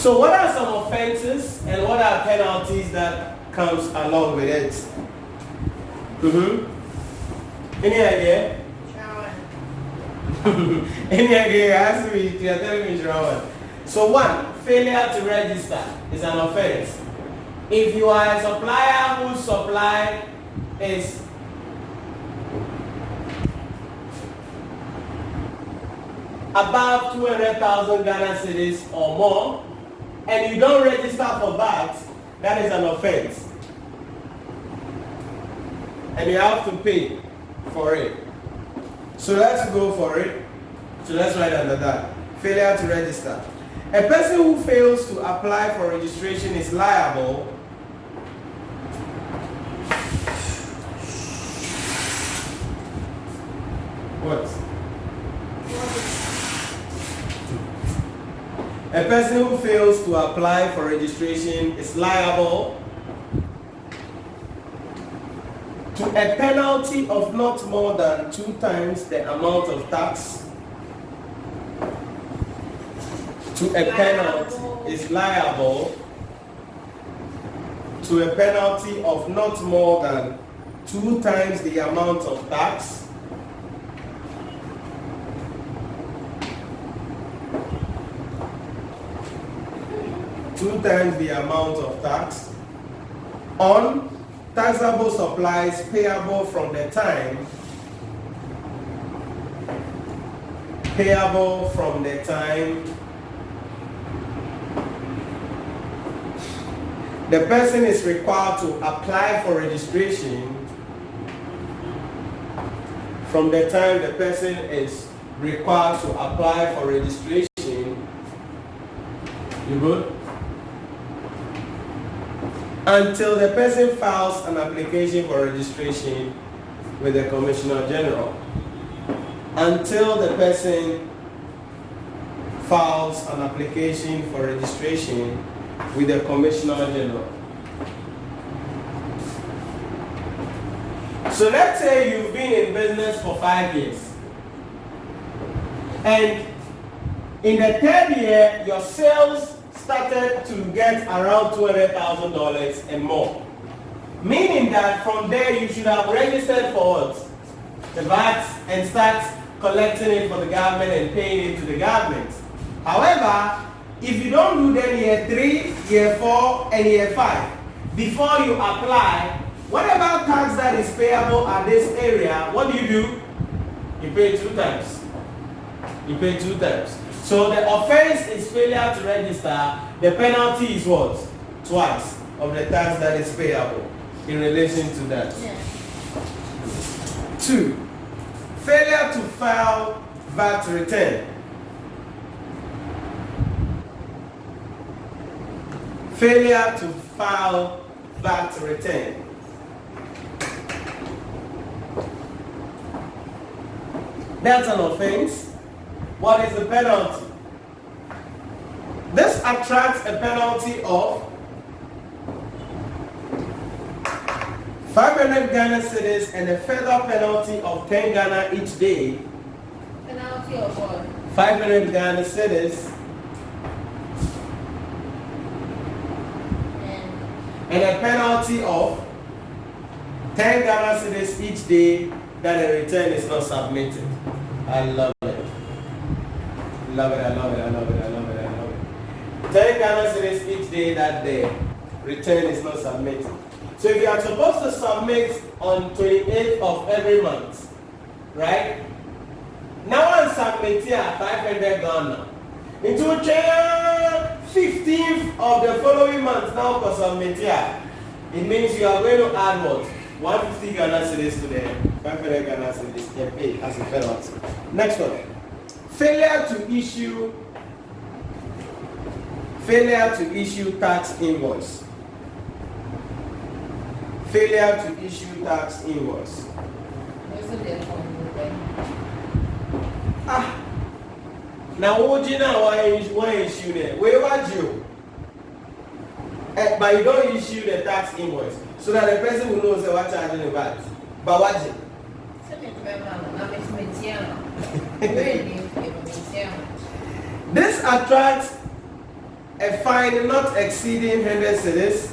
So what are some offenses and what are penalties that comes along with it? Any idea? Any idea? Ask me. You're telling me wrong. So one, failure to register is an offense. If you are a supplier whose supply is above 200,000 Ghana cedis or more, and you don't register for VAT, that is an offense. And you have to pay for it. So let's go for it. So let's write under that. Failure to register. A person who fails to apply for registration is liable what? A person who fails to apply for registration is liable to a penalty of not more than 2 times the amount of tax. To a penalty is liable to a penalty of not more than 2 times the amount of tax. Two times the amount of tax on taxable supplies payable from the time the person is required to apply for registration, from the time the person is required to apply for registration. You good? Until the person files an application for registration with the Commissioner General. Until the person files an application for registration with the Commissioner General. So let's say you've been in business for 5 years. And in the 3rd year, your sales started to get around $200,000 and more. Meaning that from there you should have registered for what? The VAT and start collecting it for the government and paying it to the government. However, if you don't do then year 3, year 4, and year 5, before you apply, whatever tax that is payable at this area, what do? You pay 2 times. You pay 2 times. So the offense is failure to register. The penalty is what? Twice of the tax that is payable in relation to that. Yeah. 2, failure to file VAT return. Failure to file VAT return. That's an offense. What is the penalty? This attracts a penalty of 500 Ghana cedis and a further penalty of 10 Ghana each day. Penalty of what? 500 Ghana cedis and a penalty of 10 Ghana cedis each day that a return is not submitted. I love it. Love it, I love it, I love it, I love it, I love it. 10 Ghana cedis each day that the return is not submitted. So if you are supposed to submit on 28th of every month, right? Now I'm submitting at 500 Ghana. Into 15th of the following month, now for submitting, it means you are going to add what? 150 Ghana cedis to the 500 Ghana cedis and pay as a penalty. Next one. Failure to issue tax invoice. Failure to issue tax invoice. Now what you know why issue there? Where was you? But you don't issue the tax invoice so that the person will know what charging the VAT. But what you? This attracts a a fine not exceeding 100 cedis.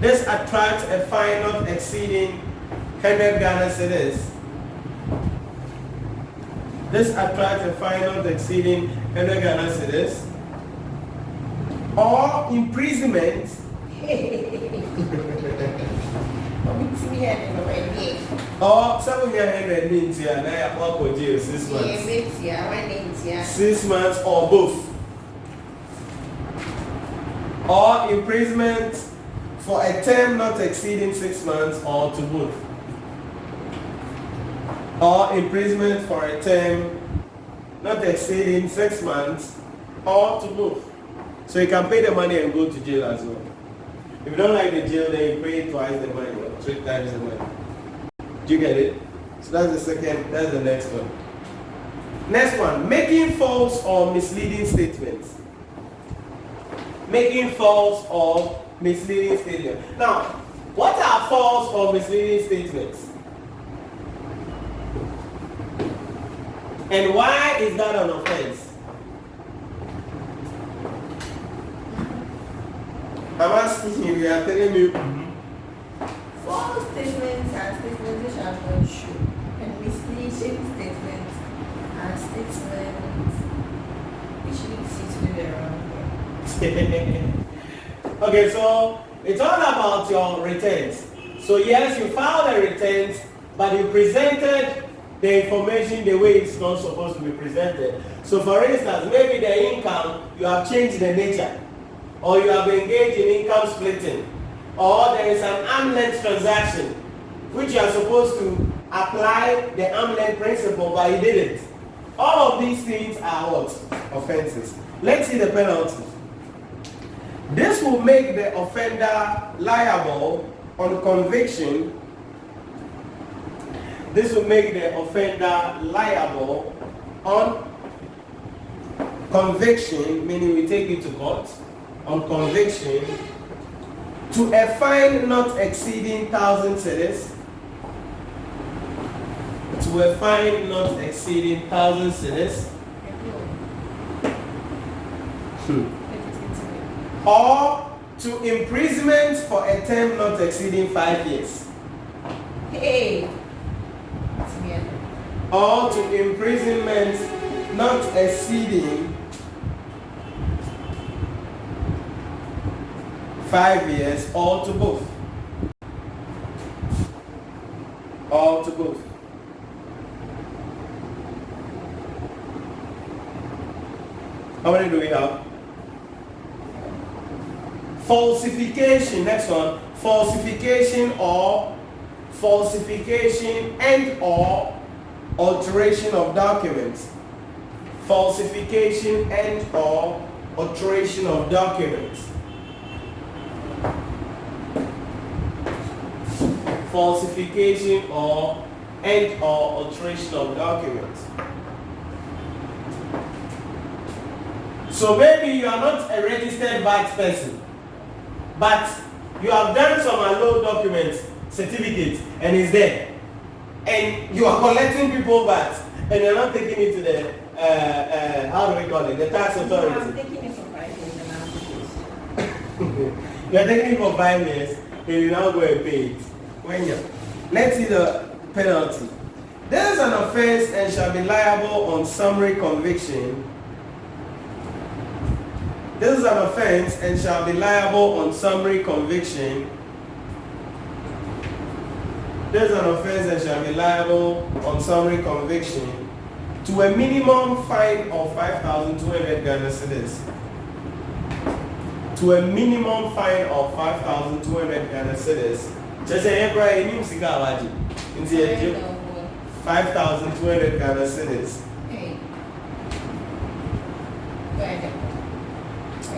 This attracts a fine not exceeding 100 Ghana cedis. This attracts a fine not exceeding 100 Ghana cedis. Or imprisonment. Or 700 means you are up for jail 6 months. 6 months or both. Or imprisonment for a term not exceeding 6 months or to both. Or imprisonment for a term not exceeding 6 months or to both. So you can pay the money and go to jail as well. If you don't like the jail, then you pay twice the money or 3 times the money. Do you get it? So that's the second, that's the next one. Next one, making false or misleading statements. Making false or misleading statements. Now, what are false or misleading statements? And why is that an offense? I'm asking you, we are telling you. False statements are statements which are not true, and misleading statements are statements which leads you to do the wrong thing. Okay, so it's all about your returns. So yes, you filed the returns, but you presented the information the way it's not supposed to be presented. So for instance, maybe the income, you have changed the nature, or you have engaged in income splitting, or there is an arm's length transaction, which you are supposed to apply the arm's length principle, but you didn't. All of these things are what? Offenses. Let's see the penalty. This will make the offender liable on conviction. This will make the offender liable on conviction, meaning we take it to court, on conviction, to a fine not exceeding 1,000 cedis. To a fine not exceeding 1,000 cedis. Or to imprisonment for a term not exceeding 5 years. Hey. Or to imprisonment not exceeding 5 years, or to both. Or to both. How many do we have? Falsification, next one. Falsification and or alteration of documents. Falsification and or alteration of documents. Falsification and or alteration of documents. So maybe you are not a registered VAT person, but you have done some unload documents, certificates, and it's there. And you are collecting people VAT, and you're not taking it to the, how do we call it, the tax authority. I'm taking it for 5 years and I'm You're taking it for 5 years, and you now go and pay it. Let's see the penalty. There is an offense and shall be liable on summary conviction. This is an offense and shall be liable on summary conviction. This is an offense and shall be liable on summary conviction to a minimum fine of 5,200 Ghana cedis. To a minimum fine of 5,200 Ghana cedis. Just say every new cigar waji. In the 5,200 Ghana cedis.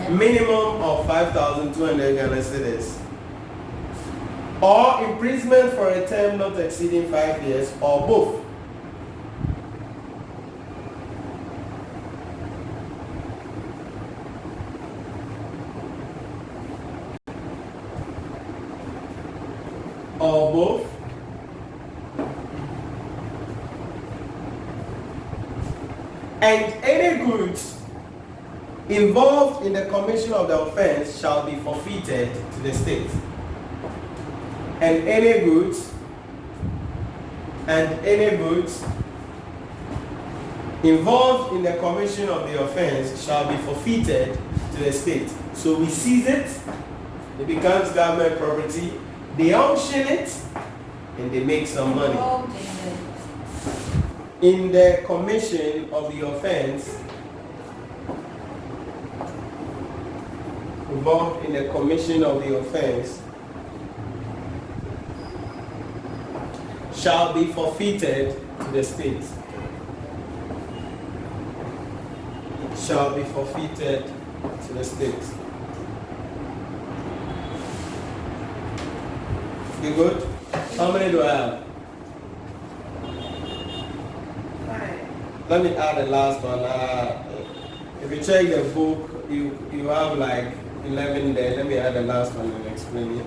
Minimum of 5,200 Ghana cedis. Or imprisonment for a term not exceeding 5 years, or both. Or both. And any goods involved in the commission of the offense shall be forfeited to the state. And any goods involved in the commission of the offense shall be forfeited to the state. So we seize it, it becomes government property, they auction it, and they make some money. In the commission of the offense, involved in the commission of the offense shall be forfeited to the state. Shall be forfeited to the state. You good? How many do I have? 5. Let me add the last one. If you check the book, you have like 11 there. Let me add the last one and explain it.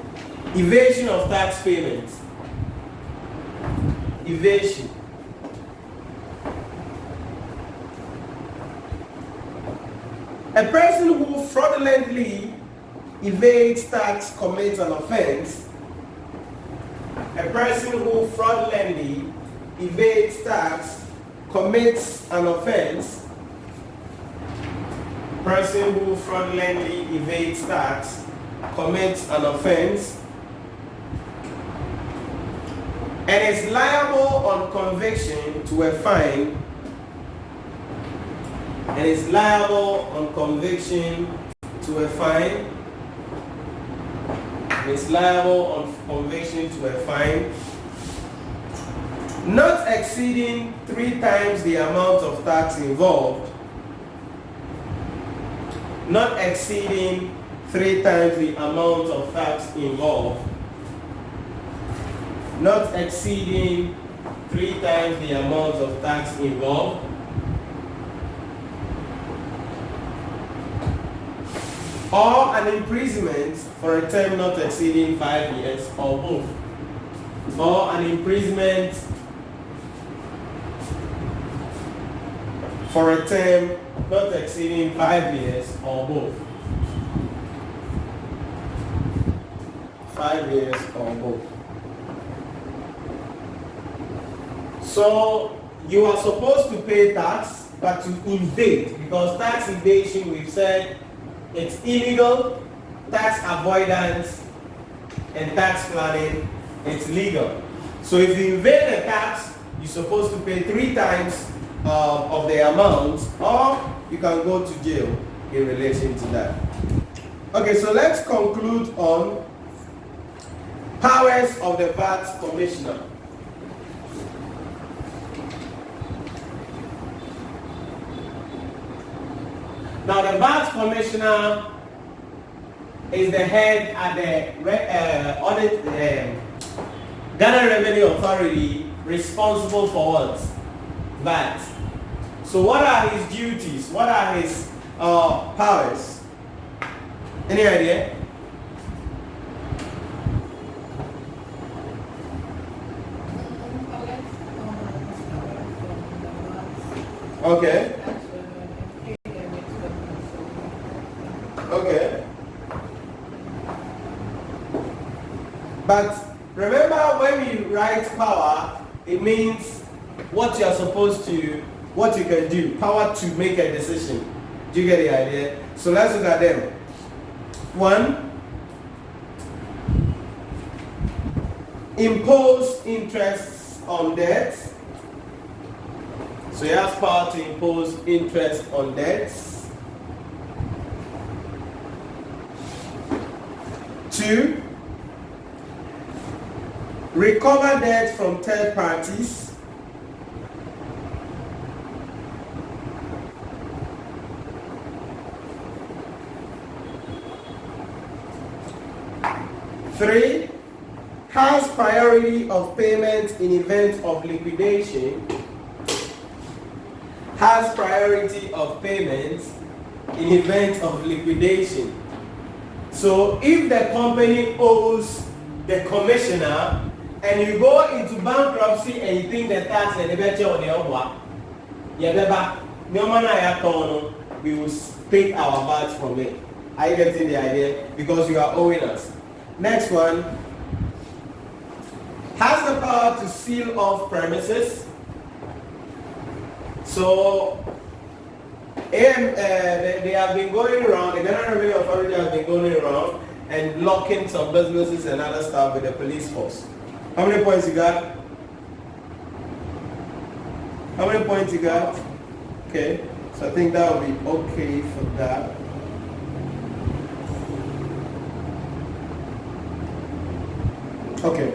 Evasion of tax payments. Evasion. A person who fraudulently evades tax commits an offense. A person who fraudulently evades tax commits an offense. Person who fraudulently evades tax commits an offense and is liable on conviction to a fine. And is liable on conviction to a fine. And is liable on conviction to a fine not exceeding 3 times the amount of tax involved. Not exceeding 3 times the amount of tax involved. Not exceeding 3 times the amount of tax involved. Or an imprisonment for a term not exceeding 5 years, or both. Or an imprisonment for a term not exceeding 5 years, or both. 5 years or both. So you are supposed to pay tax, but to evade, because tax evasion, we've said, it's illegal. Tax avoidance and tax planning, it's legal. So if you evade a tax, you're supposed to pay 3 times of the amount, or you can go to jail in relation to that. Okay, so let's conclude on powers of the VAT Commissioner. Now, the VAT Commissioner is the head at the Ghana Revenue Authority, responsible for what? VAT. So what are his duties? What are his powers? Any idea? Okay. Okay. But remember, when we write power, it means what you are supposed to, what you can do, power to make a decision. Do you get the idea? So let's look at them. 1, impose interest on debt. So he has power to impose interest on debts. 2, recover debt from third parties. 3, has priority of payment in event of liquidation. Has priority of payment in event of liquidation. So if the company owes the commissioner and you go into bankruptcy and you think the tax and the better on the over, we will take our VAT from it. Are you getting the idea? Because you are owing us. Next one. Has the power to seal off premises. So they have been going around, the General Revenue Authority has been going around and locking some businesses and other stuff with the police force. How many points you got? How many points you got? Okay, so I think that will be okay for that. Okay.